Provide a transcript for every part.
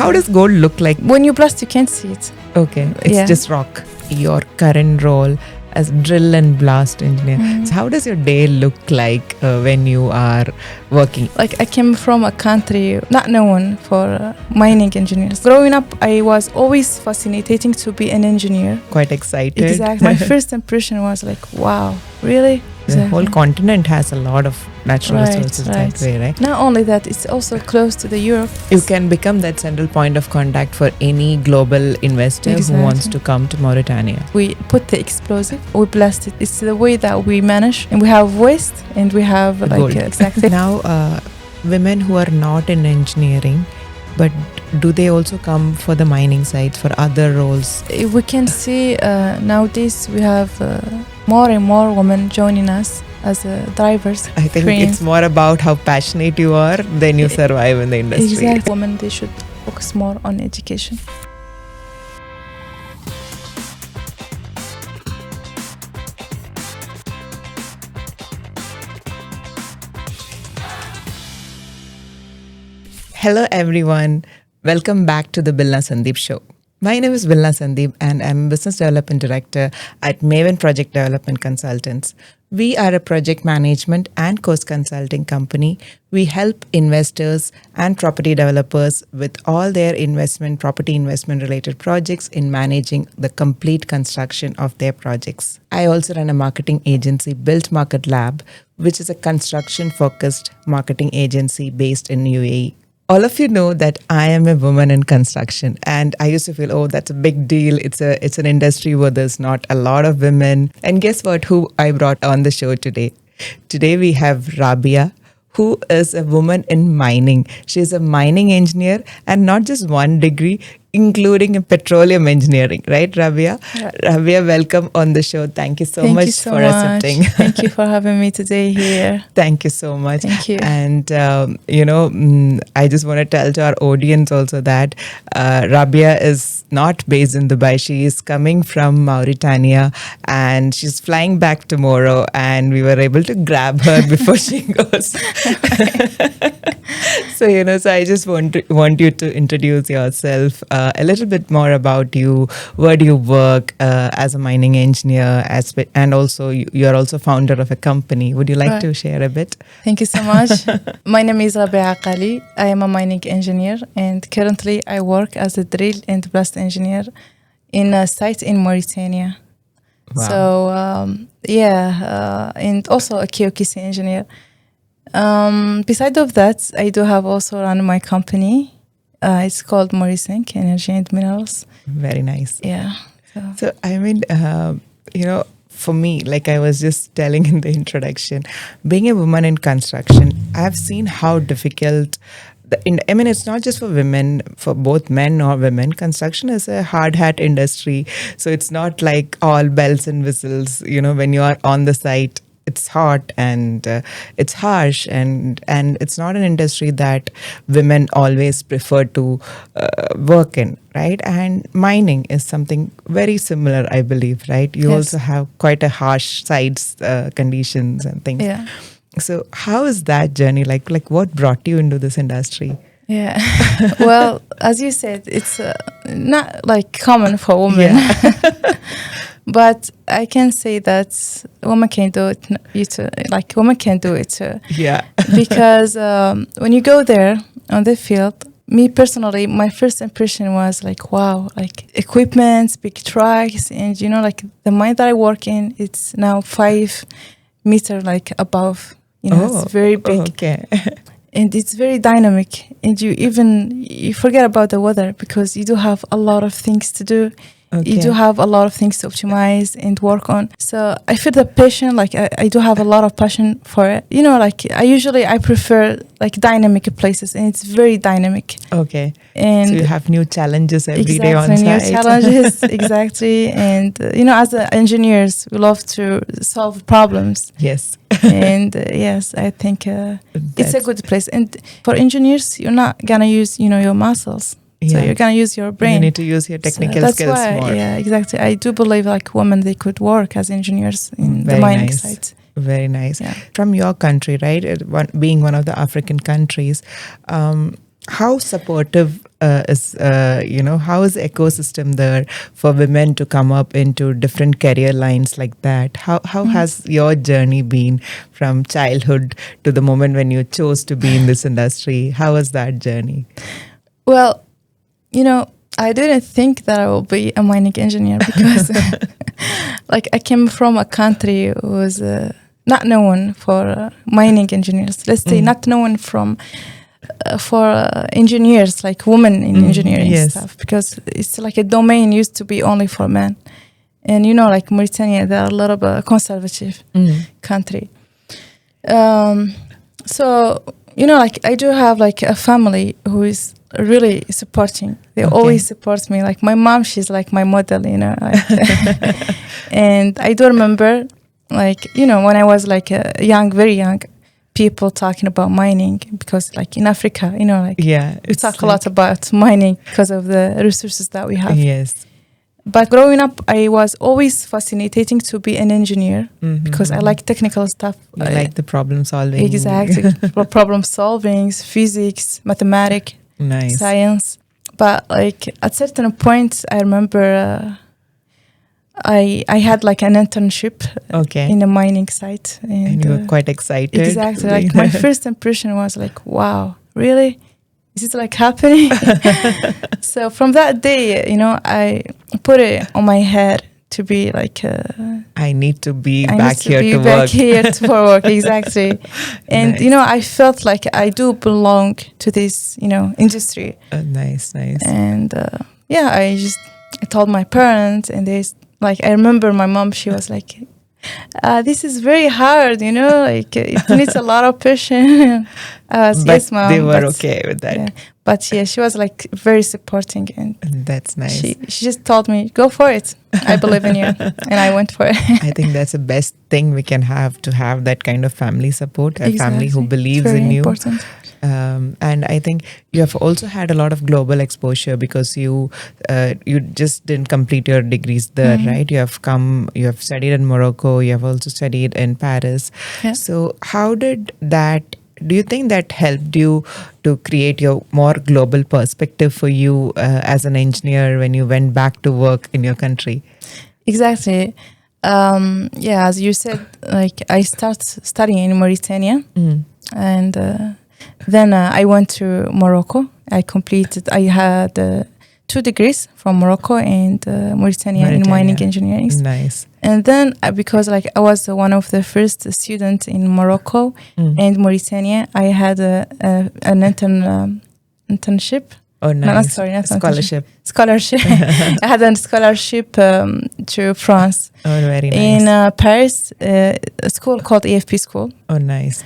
How does gold look like? When you blast, you can't see it. Okay, it's just rock. Your current role as drill and blast engineer. So how does your day look like when you are working? Like I came from a country not known for mining engineers. Growing up, I was always fascinating to be an engineer. Quite excited. Exactly. My first impression was like, wow, really? The whole continent has a lot of natural resources that way, right? Not only that, it's also close to the Europe. You can become that central point of contact for any global investor who wants to come to Mauritania. We put the explosive, we blast it. It's the way that we manage, and we have waste, and we have gold. Exactly. Now, women who are not in engineering, but do they also come for the mining sites for other roles? We can see nowadays we have more and more women joining us as drivers. I think it's more about how passionate you are than you survive in the industry. Exactly. Women, they should focus more on education. Hello everyone, welcome back to the Bilna Sandeep Show. My name is Bilna Sandeep and I'm Business Development Director at Maven Project Development Consultants. We are a project management and cost consulting company. We help investors and property developers with all their property investment related projects in managing the complete construction of their projects. I also run a marketing agency, Built Market Lab, which is a construction focused marketing agency based in UAE. All of you know that I am a woman in construction, and I used to feel, oh, that's a big deal. It's an industry where there's not a lot of women. And guess what? Who I brought on the show today? Today we have Rabia, who is a woman in mining. She's a mining engineer, and not just one degree, including a petroleum engineering, right, Rabia? Yeah. Rabia, welcome on the show. Thank you so much for accepting. Thank you for having me today here. Thank you so much. Thank you. And, I just want to tell to our audience also that Rabia is not based in Dubai. She is coming from Mauritania and she's flying back tomorrow, and we were able to grab her before she goes. So I just want you to introduce yourself a little bit more about you. Where do you work as a mining engineer? And also, you're also founder of a company. Would you like to share a bit? Thank you so much. My name is Rabia Ghaly. I am a mining engineer, and currently I work as a drill and blast engineer in a site in Mauritania. Wow. So, and also a KOKC engineer. Besides of that, I do have also run my company. It's called MauriSync, Energy and Minerals. Very nice. Yeah. So I mean, for me, like I was just telling in the introduction, being a woman in construction, I've seen how difficult. It's not just for women, for both men or women. Construction is a hard hat industry. So it's not like all bells and whistles, when you are on the site. It's hot and it's harsh, and it's not an industry that women always prefer to work in, right? And mining is something very similar, I believe, right? You also have quite a harsh sites, conditions and things. Yeah. So how is that journey? Like what brought you into this industry? Yeah. Well, as you said, it's not like common for women. Yeah. But I can say that women can do it. Women can do it too. Yeah. Because when you go there on the field, me personally, my first impression was like, wow, like equipment, big trucks, and the mine that I work in, it's now 5 meters above. It's very big. Okay. And it's very dynamic, and you forget about the weather because you do have a lot of things to do. Okay. You do have a lot of things to optimize and work on. So I feel the passion, I do have a lot of passion for it. I prefer dynamic places, and it's very dynamic. Okay. And so you have new challenges every day on site. New challenges, exactly. And, as engineers, we love to solve problems. Yes. And yes, I think it's a good place. And for engineers, you're not going to use, your muscles. Yeah. So you're going to use your brain. You need to use your technical skills more. Yeah, exactly. I do believe women, they could work as engineers in the mining sites. Very nice. Yeah. From your country, right? Being one of the African countries, how supportive how is the ecosystem there for women to come up into different career lines like that? How has your journey been from childhood to the moment when you chose to be in this industry? How was that journey? Well, I didn't think that I will be a mining engineer because like I came from a country who was not known for mining engineers. Let's say not known for engineers, like women in engineering stuff, because it's like a domain used to be only for men. And like Mauritania, they are a lot of a conservative country. So like I do have like a family who is really supporting. They always support me. Like my mom, she's like my model, and I do remember, like when I was like very young, people talking about mining, because like in Africa, we talk a lot about mining because of the resources that we have. Yes. But growing up, I was always fascinating to be an engineer because I like technical stuff. I like the problem solving. Exactly. Problem solving, physics, mathematics, science. But like at certain points, I remember I had like an internship in a mining site. And you were quite excited. Exactly. Like my first impression was like, wow, really? Is it like happening? So from that day, I put it on my head to be like I need to be I back need here to back work. here for work. Exactly. And I felt like I do belong to this industry. Nice. And I told my parents, and I remember my mom, she was like, this is very hard, like it needs a lot of patience. Yes, mom. They were okay with that. Yeah. But she was like very supporting, and that's nice. She just told me, go for it. I believe in you. And I went for it. I think that's the best thing we can have, to have that kind of family support, a family who believes in you. Important. And I think you have also had a lot of global exposure, because you just didn't complete your degrees there, right? You have studied in Morocco, you have also studied in Paris. Yeah. So do you think that helped you to create your more global perspective for you as an engineer when you went back to work in your country? Exactly. As you said, like I started studying in Mauritania, and then I went to Morocco. I had 2 degrees from Morocco and Mauritania in mining engineering. Nice. And then because like I was one of the first students in Morocco and Mauritania, I had an internship. Oh, nice. Not Scholarship. I had a scholarship to France. Oh, very nice. In Paris, a school called AFP School. Oh, nice.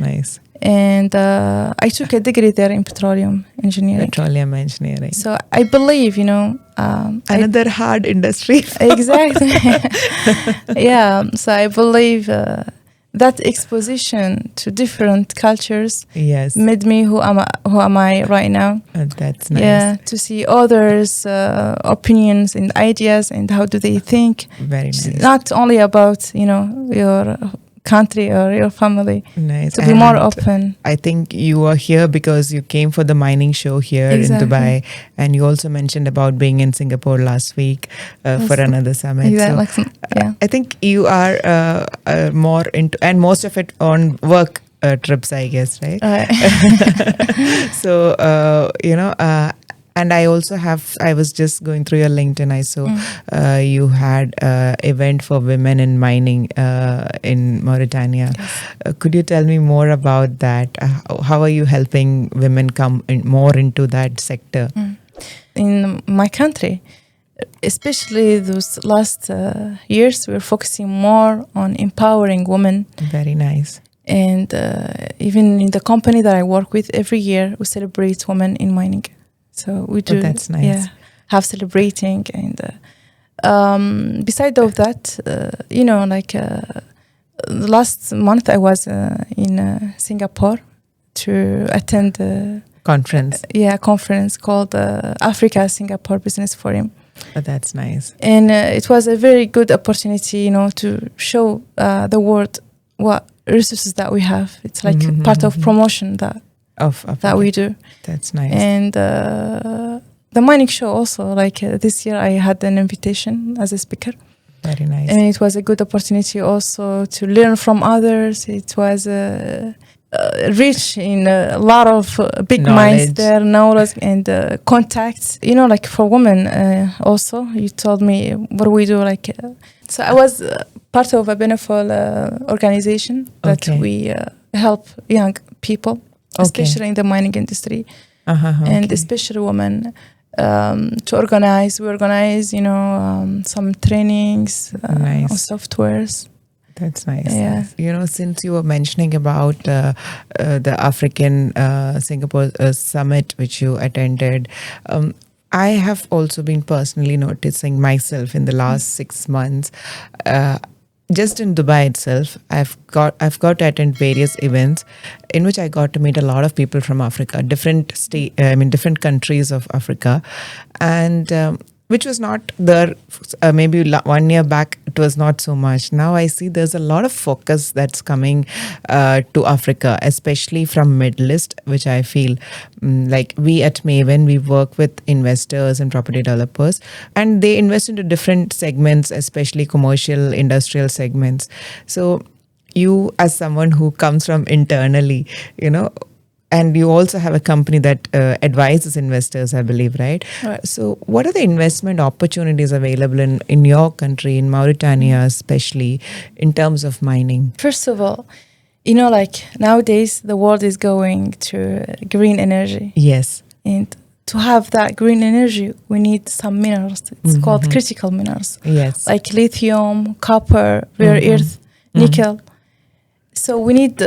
And I took a degree there in Petroleum Engineering. Petroleum Engineering. So I believe, another hard industry. Exactly. Yeah. So I believe that exposition to different cultures made me who am I right now. That's nice. Yeah. To see others' opinions and ideas and how do they think. Very nice. Not only about, your country or your family. Nice. To be more open. I think you are here because you came for the mining show here in Dubai, and you also mentioned about being in Singapore last week for another summit. Exactly. So, I think you are more into, and most of it on work trips, I guess, right? So and I was just going through your LinkedIn. I saw you had event for women in mining in Mauritania. Yes. Could you tell me more about that? How are you helping women come more into that sector? In my country, especially those last years, we're focusing more on empowering women. Very nice. And even in the company that I work with, every year we celebrate women in mining. So we do, that's nice. have celebrating. And beside of that, last month I was in Singapore to attend a conference. Conference called Africa Singapore Business Forum. Oh, that's nice. And it was a very good opportunity, to show the world what resources that we have. It's like part of promotion that we do. That's nice. And the mining show also, like this year I had an invitation as a speaker. Very nice. And it was a good opportunity also to learn from others. It was rich in a lot of big minds there, knowledge and contacts. You know, like for women also, you told me what do we do? Like, so I was part of a benefit organization that we help young people, especially in the mining industry, and especially women. To organize, we organize, you know, some trainings on softwares. That's nice. Yeah. You know, since you were mentioning about the African Singapore summit which you attended, I have also been personally noticing myself in the last 6 months. Just in Dubai itself, I've got to attend various events in which I got to meet a lot of people from Africa, different countries of Africa, and which was not there maybe 1 year back. It was not so much. Now I see there's a lot of focus that's coming to Africa, especially from Middle East, which I feel like we at Maven, we work with investors and property developers, and they invest into different segments, especially commercial, industrial segments. So you, as someone who comes from internally, you know, and you also have a company that advises investors, I believe, right? So what are the investment opportunities available in your country, in Mauritania especially, in terms of mining? First of all, you know, like nowadays the world is going to green energy. Yes. And to have that green energy, we need some minerals. It's called critical minerals. Yes. Like lithium, copper, rare earth, nickel. So we need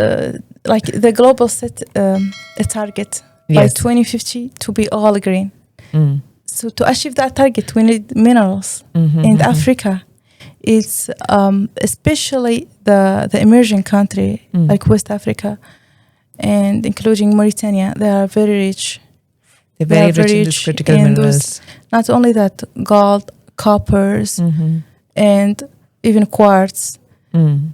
like the global set a target by 2050 to be all green. So to achieve that target, we need minerals. In Africa, it's especially the emerging country like West Africa, and including Mauritania. They are very rich. They're very rich in these critical minerals. Not only that, gold, coppers, and even quartz.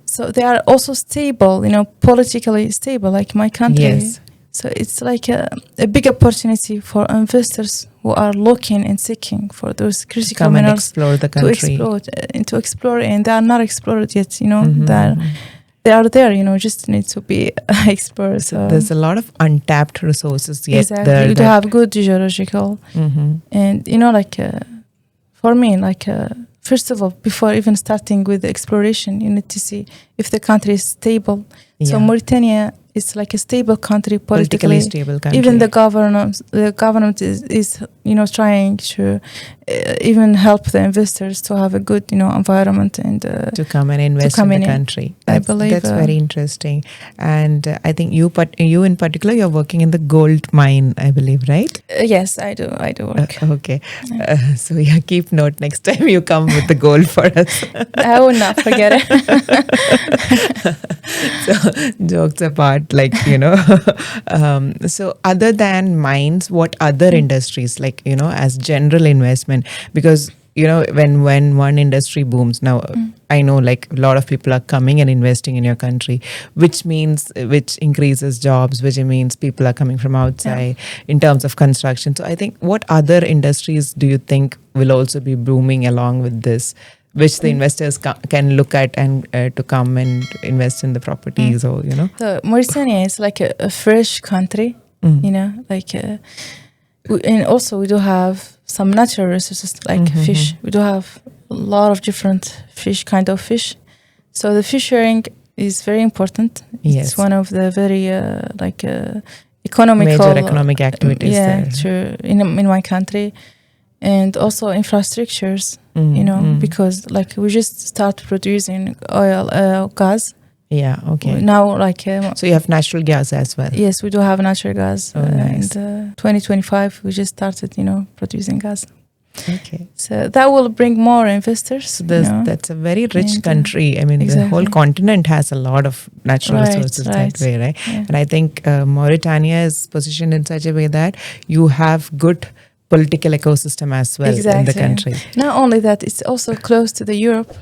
So they are also stable, you know, politically stable, like my country. Yes. So it's like a big opportunity for investors who are looking and seeking for those critical minerals. Explore the country. To explore, and they are not explored yet, you know. They are there, you know, just need to be explored. So there's a lot of untapped resources yet there. You do have good geological. And, you know, like for me, like... first of all, before even starting with the exploration, you need to see if the country is stable. So Mauritania is like a stable country, politically stable country. Even the government is you know, trying to even help the investors to have a good, you know, environment and to come and invest in the country. I believe that's very interesting. And I think you in particular, you're working in the gold mine, I believe, right? Yes, I do work. Okay. So keep note next time you come with the gold for us. I will not forget it. So jokes apart, like, you know, so other than mines, what other industries, like, you know, as general investment, because, you know, when one industry booms now, I know like a lot of people are coming and investing in your country, which increases jobs, which means people are coming from outside in terms of construction. So I think, what other industries do you think will also be booming along with this, which the investors can look at and to come and invest in the properties, or, you know? So Mauritania is like a fresh country, you know, like, and also we do have some natural resources like fish. We do have a lot of different kind of fish. So the fishing is very important. Yes. It's one of the very economical major economic activities there. In my country. And also infrastructures, you know, because like we just start producing oil, gas. Yeah, okay. Now, like... so you have natural gas as well? Yes, we do have natural gas. Oh, nice. And 2025, we just started, you know, producing gas. Okay. So that will bring more investors. So that's a very rich country. I mean, the whole continent has a lot of natural resources that way, right? Yeah. And I think Mauritania is positioned in such a way that you have good political ecosystem as well in the country. Not only that, it's also close to the Europe.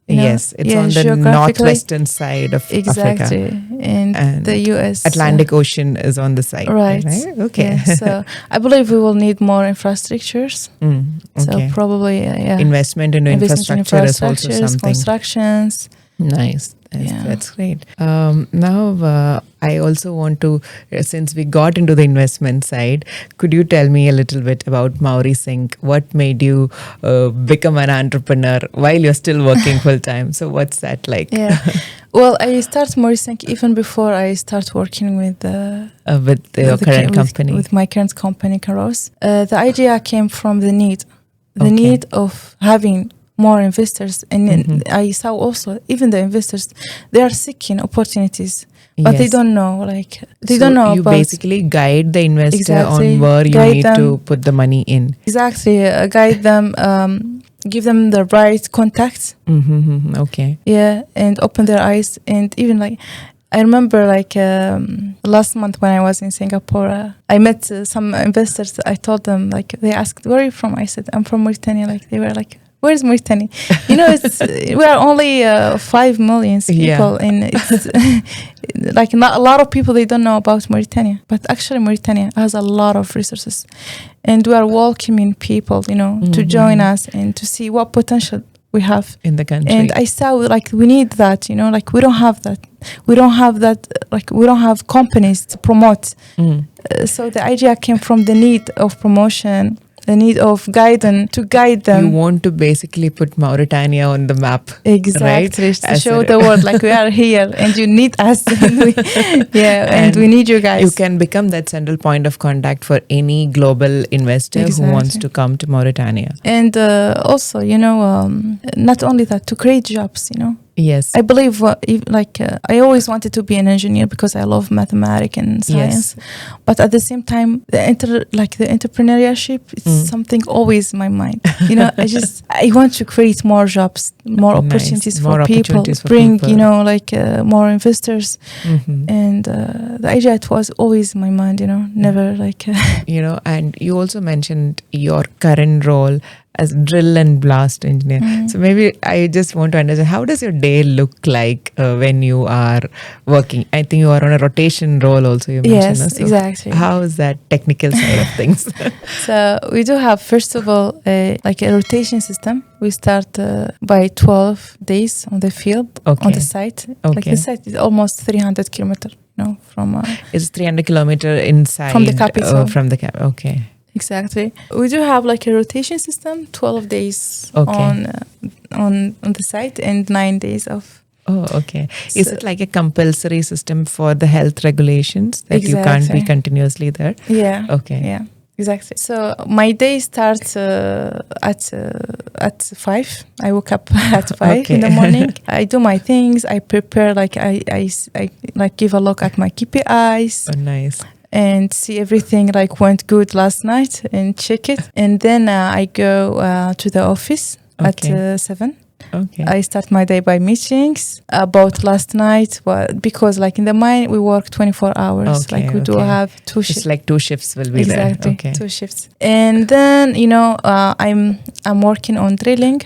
Yes, it's on the northwestern side of exactly. Africa. And the US. Atlantic Ocean is on the side. Right. Okay. Yeah, so I believe we will need more infrastructures. Okay. So probably, investment into infrastructure is also something. Constructions. Nice. That's great. Now, I also want to, since we got into the investment side, could you tell me a little bit about MauriSync? What made you become an entrepreneur while you're still working full time? So what's that like? Yeah. Well, I started MauriSync even before I start working with your current company. With my current company, Kinross. The idea came from the need of having more investors, and I saw also even the investors, they are seeking opportunities, but they don't know, don't know. You basically guide the investor on where you need to put the money in. Exactly, guide them, give them the right contacts. Okay. Yeah, and open their eyes, and even I remember last month when I was in Singapore, I met some investors. I told them, they asked, "Where are you from?" I said, "I'm from Mauritania." They were like, "Where's Mauritania?" We are only 5 million people, and it's not a lot of people. They don't know about Mauritania, but actually Mauritania has a lot of resources, and we are welcoming people, to join us and to see what potential we have in the country. And I saw we need that, we don't have that. We don't have companies to promote. So the idea came from the need of promotion, the need of guidance, to guide them. You want to basically put Mauritania on the map. Exactly. Right? To show the world we are here and you need us. And we need you guys. You can become that central point of contact for any global investor who wants to come to Mauritania. And also, not only that, to create jobs, Yes. I believe I always wanted to be an engineer because I love mathematics and science. Yes. But at the same time, the entrepreneurship is something always in my mind. I want to create more jobs, more opportunities for people, bring more investors. And the idea, it was always in my mind, never and you also mentioned your current role as drill and blast engineer. So maybe I just want to understand, how does your day look like when you are working? I think you are on a rotation role also, you mentioned. Yes, exactly. How is that technical side of things? So we do have, first of all, a rotation system. We start by 12 days on the field, on the site. Okay. The site is almost 300 kilometers, from... it's 300 kilometers inside. From the capital. Okay. Exactly. We do have a rotation system, 12 days on the site and 9 days off. Oh, okay. Is it like a compulsory system for the health regulations that you can't be continuously there? Yeah. Okay. Yeah. Exactly. So my day starts at 5. I woke up at 5 in the morning. I do my things. I prepare. I give a look at my KPIs. Oh, nice. And see everything like went good last night and check it. And then I go to the office at 7. Okay. I start my day by meetings about last night, because like in the mine we work 24 hours. Okay, like we do have 2 shifts. It's like 2 shifts will be exactly, there. Okay. 2 shifts. And then I'm working on drilling,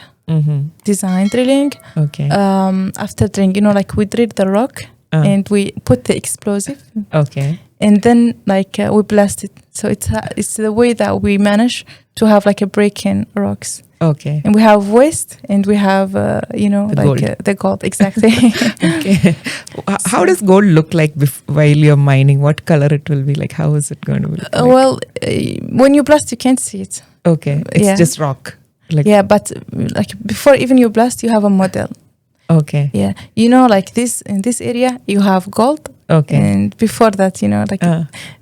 design drilling. Okay. After drilling, like we drill the rock and we put the explosive. Okay. And then we blast it. So it's the way that we manage to have a break in rocks. Okay. And we have waste and we have the gold. Exactly. Okay. How does gold look like while you're mining? What color it will be like? How is it going to look like? Well, when you blast, you can't see it. Okay. It's just rock. But before even you blast, you have a model. Okay. Yeah. This in this area you have gold. Okay. And before that,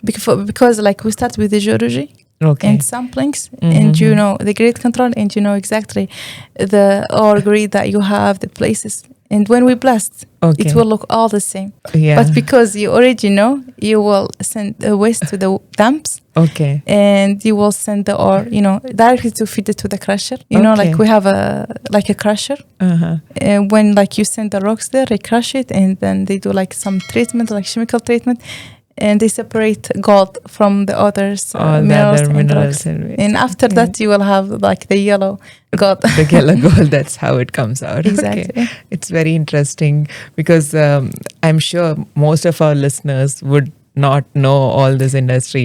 because we start with the geology. Okay. And samplings, and the grade control, and exactly the ore grade that you have, the places. And when we blast, it will look all the same. Yeah. But because you already know, you will send the waste to the dumps. Okay. And you will send the ore, directly to feed it to the crusher. We have a crusher. And when you send the rocks there, they crush it, and then they do some treatment, chemical treatment. and they separate gold from the others All the minerals other and minerals rocks. and And after that, you will have like the yellow gold. the yellow gold, that's how it comes out. Exactly. Okay. It's very interesting because I'm sure most of our listeners would not know all this industry,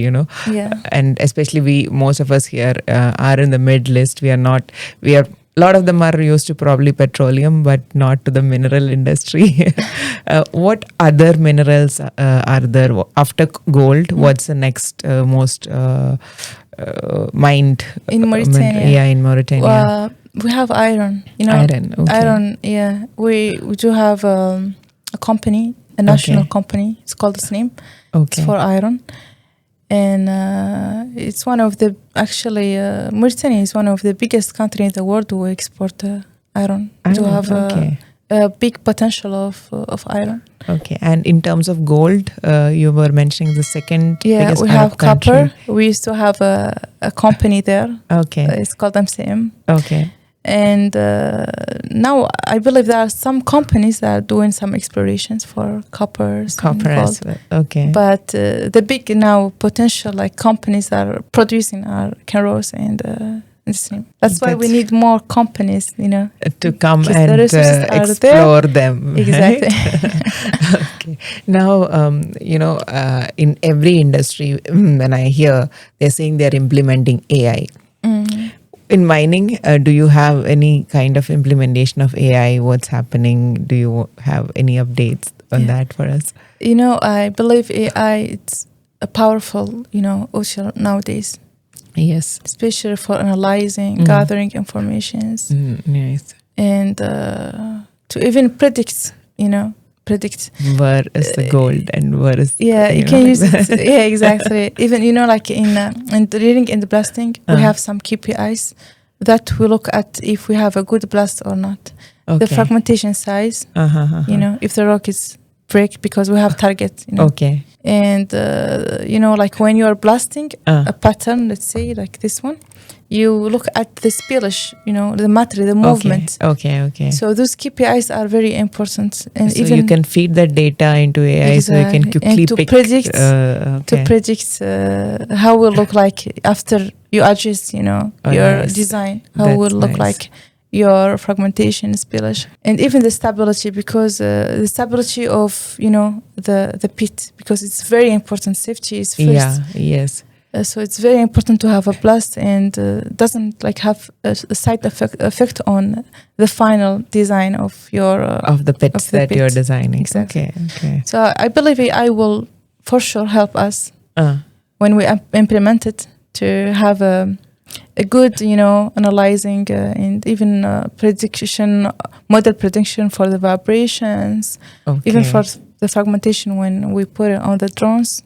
Yeah. and especially most of us here are in the mid list. We are a lot of them are used to probably petroleum, but not to the mineral industry. What other minerals are there after gold? What's the next most mined In Mauritania. in Mauritania? We have iron. Iron. Okay. Iron. Yeah, we do have a company, a national company. It's called the SNIM. Okay. It's for iron, and it's one of the Mauritania is one of the biggest countries in the world who export iron. We do have a big potential of iron. Okay, and in terms of gold, you were mentioning the second biggest we Arab have country. copper. We used to have a company there. Okay. It's called MCM. Okay. And now I believe there are some companies that are doing some explorations for copper as well. Okay. But the big now potential like companies that are producing are Kinross and SNIM. That's why we need more companies, to come and explore them. Exactly. Right? Okay. Now, in every industry, when I hear they're saying they're implementing AI. Mm-hmm. In mining, do you have any kind of implementation of AI? What's happening? Do you have any updates on that for us? I believe AI it's a powerful, tool nowadays. Yes. Especially for analyzing, gathering informations. Yes. And to even predict where is the gold and where is you can use it. Yeah, exactly. Even like in the drilling and the blasting, we have some KPIs that we look at if we have a good blast or not. The fragmentation size, if the rock is break because we have targets. Okay. And like when you are blasting a pattern, let's say like this one, you look at the spillage, the material, the movement. Okay. So those KPIs are very important, and so even you can feed that data into AI, so you can quickly and to predict how will look like after you adjust, your design, how will look like your fragmentation, spillage, and even the stability, because the stability of the pit, because it's very important. Safety is first. Yeah. Yes. So it's very important to have a blast and doesn't like have a side effect on the final design of your of the pits that you're designing. Exactly. Okay. So I believe AI will for sure help us when we implement it to have a good, analyzing and even model prediction for the vibrations, even for the fragmentation when we put it on the drones,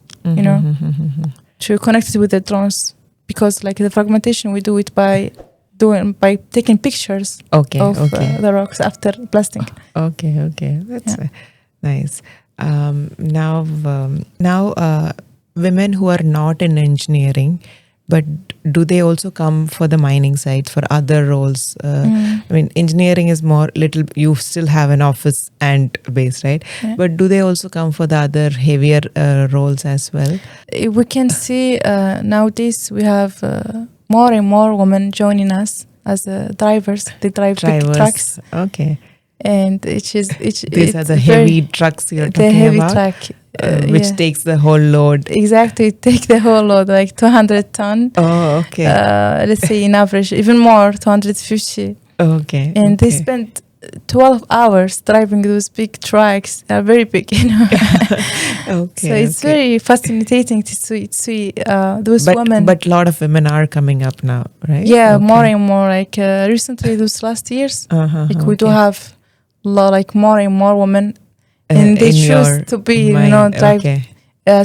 to connect it with the drones, because like the fragmentation we do it by taking pictures of the rocks after blasting. Okay, that's nice. Now women who are not in engineering, but do they also come for the mining sites for other roles? I mean, engineering is more little, you still have an office and base, right? Yeah. But do they also come for the other heavier roles as well? We can see nowadays we have more and more women joining us as drivers. They drive big trucks. Okay. And these are the heavy trucks you're talking about? The heavy truck. Which takes the whole load. Exactly, take the whole load, like 200 ton. Oh, okay. Let's say in average, even more, 250. Okay. And they spend 12 hours driving those big trucks. They're very big, So it's very fascinating to see those women. But a lot of women are coming up now, right? Yeah, more and more. Like recently, those last years, we do have more and more women. And they choose to be,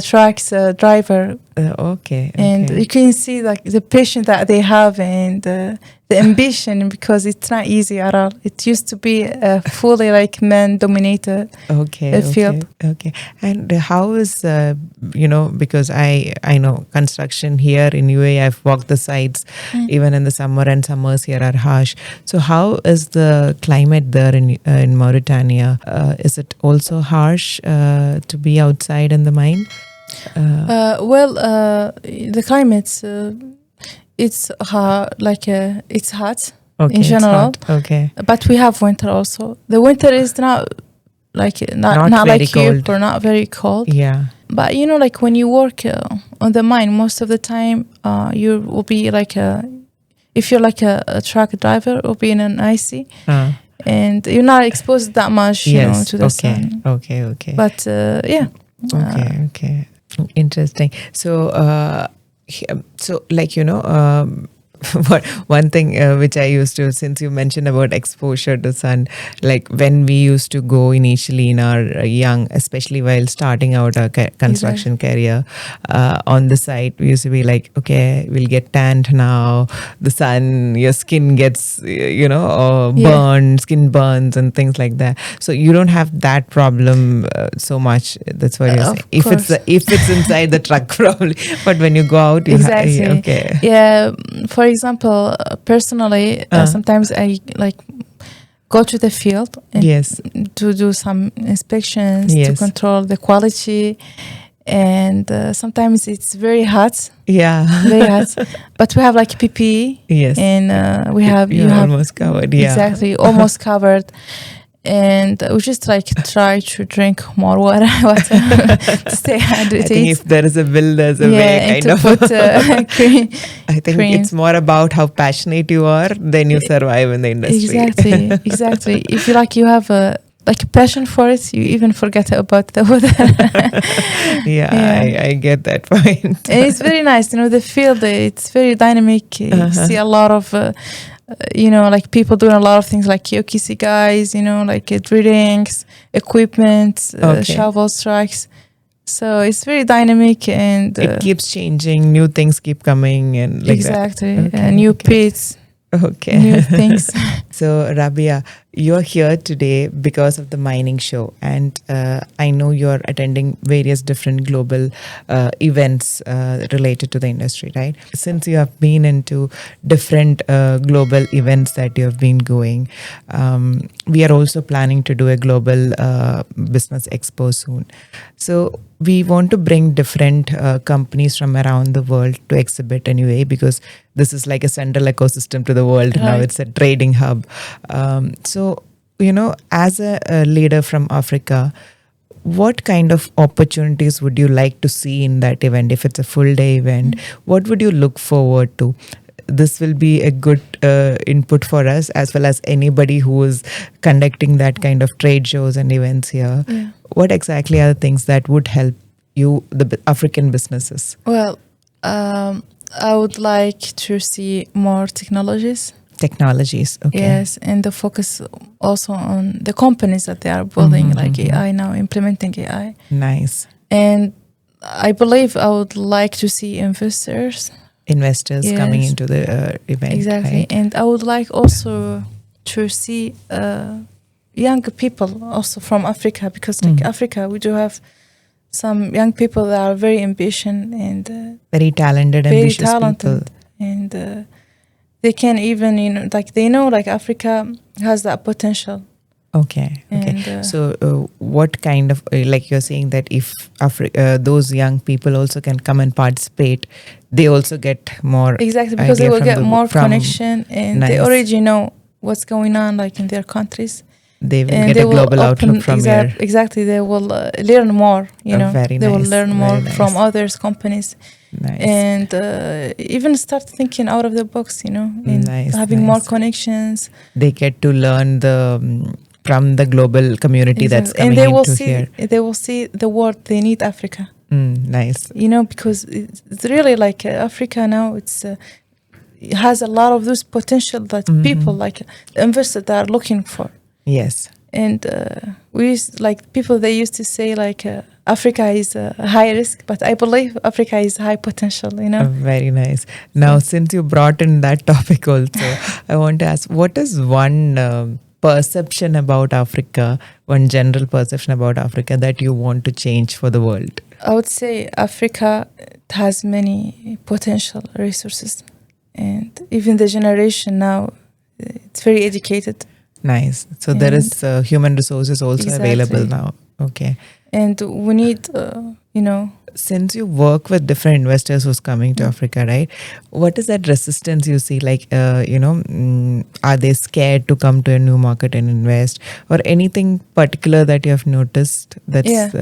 trucks driver. And you can see like the passion that they have and the ambition, because it's not easy at all. It used to be fully like man-dominated field. Okay. And how is because I know construction here in UAE. I've walked the sites even in the summer, and summers here are harsh. So how is the climate there in Mauritania? Is it also harsh to be outside in the mine? The climate, it's it's hot Okay, in it's general. hot. Okay. But we have winter also. The winter is not Not not very like Europe cold. or not very cold. Yeah. But like when you work on the mine, most of the time you will be if you're like a truck driver, will be in an icy, and you're not exposed that much, Yes. to the Okay. sun. Okay. But yeah. Okay. Interesting. So, one thing which I used to, since you mentioned about exposure to sun, like when we used to go initially in our young, especially while starting out our construction career, on the site, we used to be like, okay, we'll get tanned now. The sun, your skin gets, burned, skin burns and things like that. So you don't have that problem so much. That's what you're saying. If it's inside the truck, probably. But when you go out, you exactly. Okay. Yeah. For example, personally, sometimes I go to the field and to do some inspections to control the quality, and sometimes it's very hot. Yeah, very hot. But we have like PPE. Yes, and we have you have almost covered. Yeah, exactly, almost covered. And we just try to drink more water to stay hydrated. I think if there is a will, there's a way. Kind of. Put, cream, I think it's more about how passionate you are, then you survive in the industry. Exactly. If you have a passion for it, you even forget about the weather. I get that point. And it's very nice. The field, it's very dynamic. You see a lot of people doing a lot of things like QC guys, drillings, equipment, shovels, trucks. So it's very dynamic, and it keeps changing. New things keep coming, and new pits. Okay. New things. So, Rabia, you're here today because of the mining show, and I know you're attending various different global events related to the industry, right? Since you have been into different global events that you have been going, we are also planning to do a global business expo soon. So, we want to bring different companies from around the world to exhibit anyway, because this is like a central ecosystem to the world. Now it's a trading hub. So, as a leader from Africa, what kind of opportunities would you like to see in that event? If it's a full day event, what would you look forward to? This will be a good input for us, as well as anybody who is conducting that kind of trade shows and events here. Yeah. What exactly are the things that would help you, the African businesses? Well, I would like to see more technologies. Technologies, okay. Yes, and the focus also on the companies that they are building, like AI now, implementing AI. Nice. And I believe I would like to see investors coming into the event. Exactly. Right? And I would like also to see young people also from Africa, because Africa, we do have some young people that are very ambitious and very talented, ambitious people. And they can even, they know Africa has that potential. Okay. And, so what kind of, like you're saying that if those young people also can come and participate, they also get more. Exactly, because they will get more connection, and they already know what's going on in their countries. They will get a global outlook from here. Exactly, they will learn more, Very they nice. will learn more from nice. others companies. Nice. And even start thinking out of the box, and having more connections. They get to learn from the global community that's coming into here. They will see the world. They need Africa. Nice. Because it's really Africa now. It has a lot of those potential that people investors that are looking for. Yes. And people, they used to say Africa is high risk, but I believe Africa is high potential, Very nice. Now, since you brought in that topic also, I want to ask, what is one perception about Africa, one general perception about Africa that you want to change for the world? I would say Africa has many potential resources, and even the generation now, it's very educated. Nice. So there is human resources also available now. Okay. And we need, since you work with different investors who's coming to Africa, right? What is that resistance you see? Like, are they scared to come to a new market and invest, or anything particular that you have noticed? That's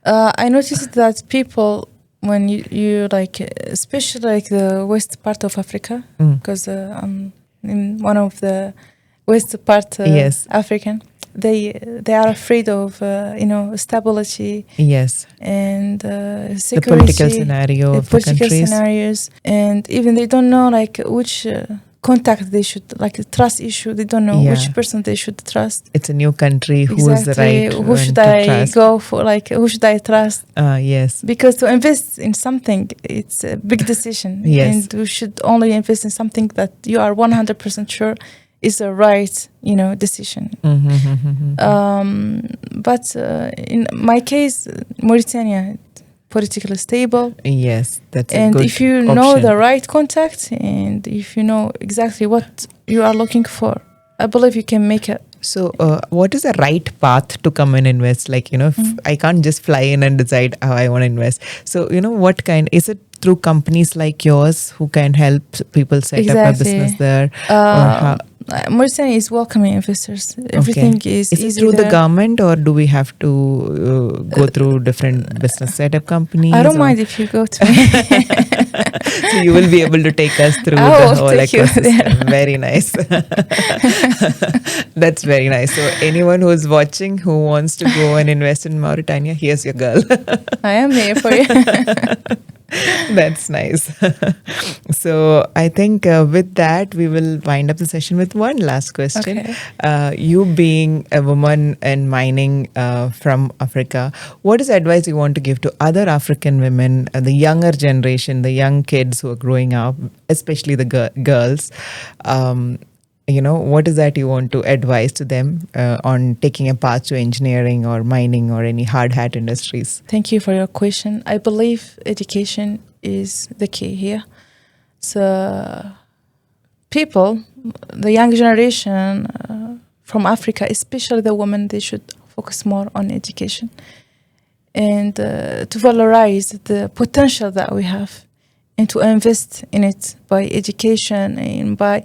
I noticed that people, when you like, especially like the west part of Africa, because I'm in one of the west part yes, African, they are afraid of stability, yes, and the security, political scenario of the political countries. scenarios, and even they don't know like which contact they should, like a trust issue, they don't know which person they should trust. It's a new country. Who is the right Who one should to I trust? go for? Like, who should I trust? Yes, Because to invest in something, it's a big decision. Yes. And you should only invest in something that you are 100% sure is the right, decision. But in my case, Mauritania, politically stable. Yes, that's a And good if you option. know the right contact, and if you know exactly what you are looking for, I believe you can make it. So, what is the right path to come and invest? Like, if I can't just fly in and decide how I want to invest. So, what kind, is it through companies like yours who can help people set up a business there? Or how? Mauritania is welcoming investors. Everything is it easy through the there. government, or do we have to go through different business setup companies? I don't mind if you go to me. So you will be able to take us through I the will whole take you ecosystem. Very nice. That's very nice. So anyone who is watching who wants to go and invest in Mauritania, here's your girl. I am here for you. That's nice. So I think with that, we will wind up the session with one last question. Okay. You being a woman in mining from Africa, what is the advice you want to give to other African women, the younger generation, the young kids who are growing up, especially the girls? What is that you want to advise to them on taking a path to engineering or mining or any hard hat industries? Thank you for your question. I believe education is the key here. So people, the young generation from Africa, especially the women, they should focus more on education and to valorize the potential that we have and to invest in it by education and by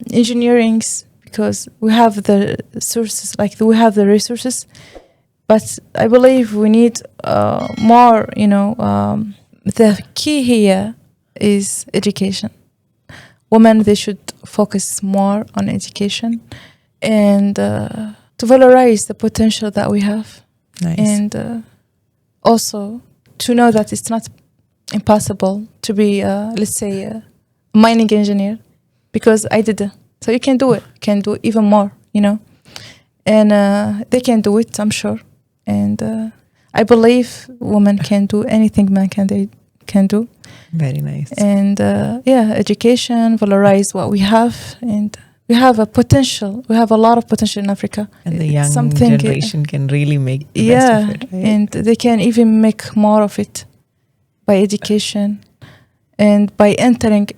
engineerings, because we have the sources, like we have the resources, but I believe we need more. The key here is education. Women, they should focus more on education and to valorize the potential that we have. Nice. And also to know that it's not impossible to be, let's say, a mining engineer, because I did it. So you can do it. You can do even more, And they can do it, I'm sure. And I believe women can do anything man can do. Very nice. And education, valorize what we have, and we have a potential. We have a lot of potential in Africa. And the young generation can really make the best of it, right? And they can even make more of it by education and by entering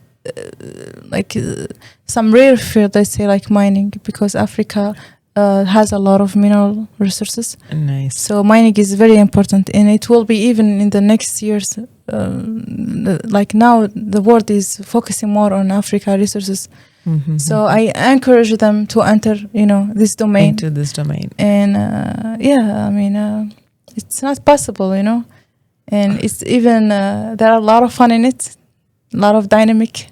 some rare field, let's say, like mining, because Africa has a lot of mineral resources. Nice. So mining is very important, and it will be even in the next years. Like now, the world is focusing more on Africa resources. Mm-hmm. So I encourage them to enter, this domain. Into this domain. And it's not possible, and it's even there are a lot of fun in it, a lot of dynamic,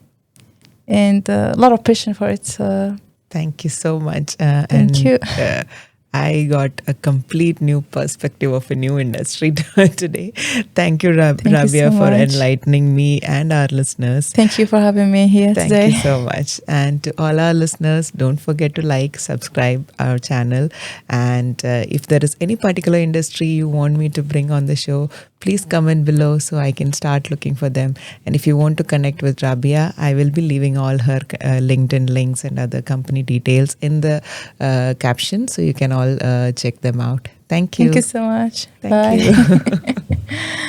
and a lot of passion for it. Thank you so much. Thank you. I got a complete new perspective of a new industry today. Thank you, Rabia, so for much. Enlightening me and our listeners. Thank you for having me here today. Thank you so much. And to all our listeners, don't forget to like, subscribe our channel. And if there is any particular industry you want me to bring on the show, please comment below so I can start looking for them. And if you want to connect with Rabia, I will be leaving all her LinkedIn links and other company details in the caption, so you can all check them out. Thank you. Thank you so much. Thank Bye. you.